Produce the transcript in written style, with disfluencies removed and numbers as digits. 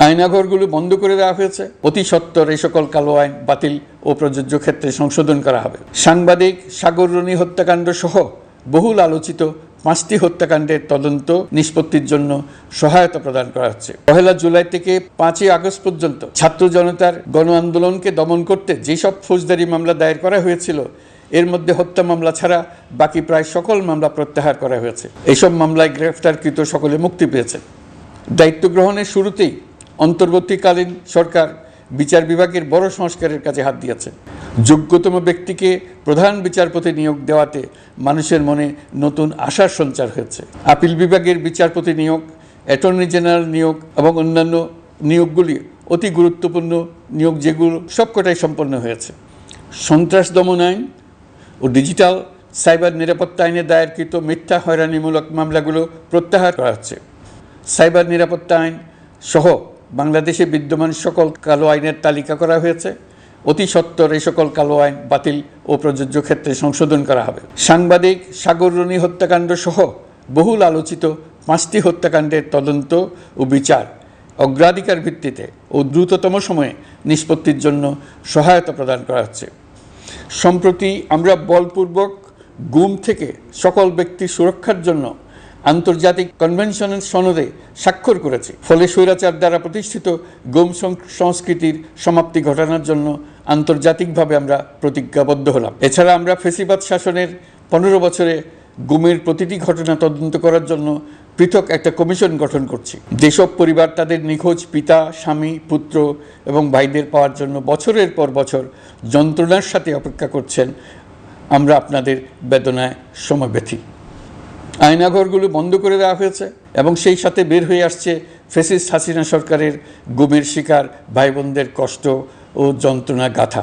আয়নাঘরগুলো বন্ধ করে দেওয়া হয়েছে। অতি সত্বর এই সকল কালো আইন বাতিল ও প্রযোজ্য ক্ষেত্রে সংশোধন করা হবে। সাংবাদিক সাগর রনি হত্যাকাণ্ড সহ বহুল আলোচিত 5টি হত্যাকাণ্ডের তদন্ত নিষ্পত্তির জন্য সহায়তা প্রদান করা হচ্ছে। 1 জুলাই থেকে 5 আগস্ট পর্যন্ত ছাত্র জনতার গণ আন্দোলনকে দমন করতে যেসব ফৌজদারি মামলা দায়ের করা হয়েছিল, এর মধ্যে হত্যা মামলা ছাড়া বাকি প্রায় সকল মামলা প্রত্যাহার করা হয়েছে। এইসব মামলায় গ্রেফতারকৃত সকলে মুক্তি পেয়েছে। দায়িত্ব গ্রহণের শুরুতেই অন্তর্বর্তীকালীন সরকার বিচার বিভাগের বড় সংস্কারের কাজে হাত দিয়েছে। যোগ্যতম ব্যক্তিকে প্রধান বিচারপতি নিয়োগ দেওয়াতে মানুষের মনে নতুন আশার সঞ্চার হয়েছে। আপিল বিভাগের বিচারপতি নিয়োগ, অ্যাটর্নি জেনারেল নিয়োগ এবং অন্যান্য নিয়োগগুলি অতি গুরুত্বপূর্ণ নিয়োগ, যেগুলো সবকটাই সম্পন্ন হয়েছে। সন্ত্রাস দমন আইন ও ডিজিটাল সাইবার নিরাপত্তা আইনে দায়েরকৃত মিথ্যা হয়রানিমূলক মামলাগুলো প্রত্যাহার করা হচ্ছে। সাইবার নিরাপত্তা আইন সহ বাংলাদেশে বিদ্যমান সকল কালো আইনের তালিকা করা হয়েছে। অতি সত্বর এই সকল কালো আইন বাতিল ও প্রযোজ্য ক্ষেত্রে সংশোধন করা হবে। সাংবাদিক সাগর রনি হত্যাকাণ্ড সহ বহুল আলোচিত 5টি হত্যাকাণ্ডের তদন্ত ও বিচার অগ্রাধিকার ভিত্তিতে ও দ্রুততম সময়ে নিষ্পত্তির জন্য সহায়তা প্রদান করা হচ্ছে। সম্প্রতি আমরা বলপূর্বক গুম থেকে সকল ব্যক্তির সুরক্ষার জন্য আন্তর্জাতিক কনভেনশনের সনদে স্বাক্ষর করেছি। ফলে স্বৈরাচার দ্বারা প্রতিষ্ঠিত গুম সংস্কৃতির সমাপ্তি ঘটানোর জন্য আন্তর্জাতিকভাবে আমরা প্রতিজ্ঞাবদ্ধ হলাম। এছাড়া আমরা ফ্যাসিবাদ শাসনের 15 বছরে গুমের প্রতিটি ঘটনা তদন্ত করার জন্য পৃথক একটা কমিশন গঠন করছি। যেসব পরিবার তাদের নিখোঁজ পিতা, স্বামী, পুত্র এবং ভাইদের পাওয়ার জন্য বছরের পর বছর যন্ত্রণার সাথে অপেক্ষা করছেন, আমরা আপনাদের বেদনায় সমবেথী। আয়নাঘরগুলো বন্ধ করে দেওয়া হয়েছে এবং সেই সাথে বের হয়ে আসছে ফ্যাসিস্ট হাসিনা সরকারের গুমের শিকার ভাই বোনদের কষ্ট ও যন্ত্রণা গাথা।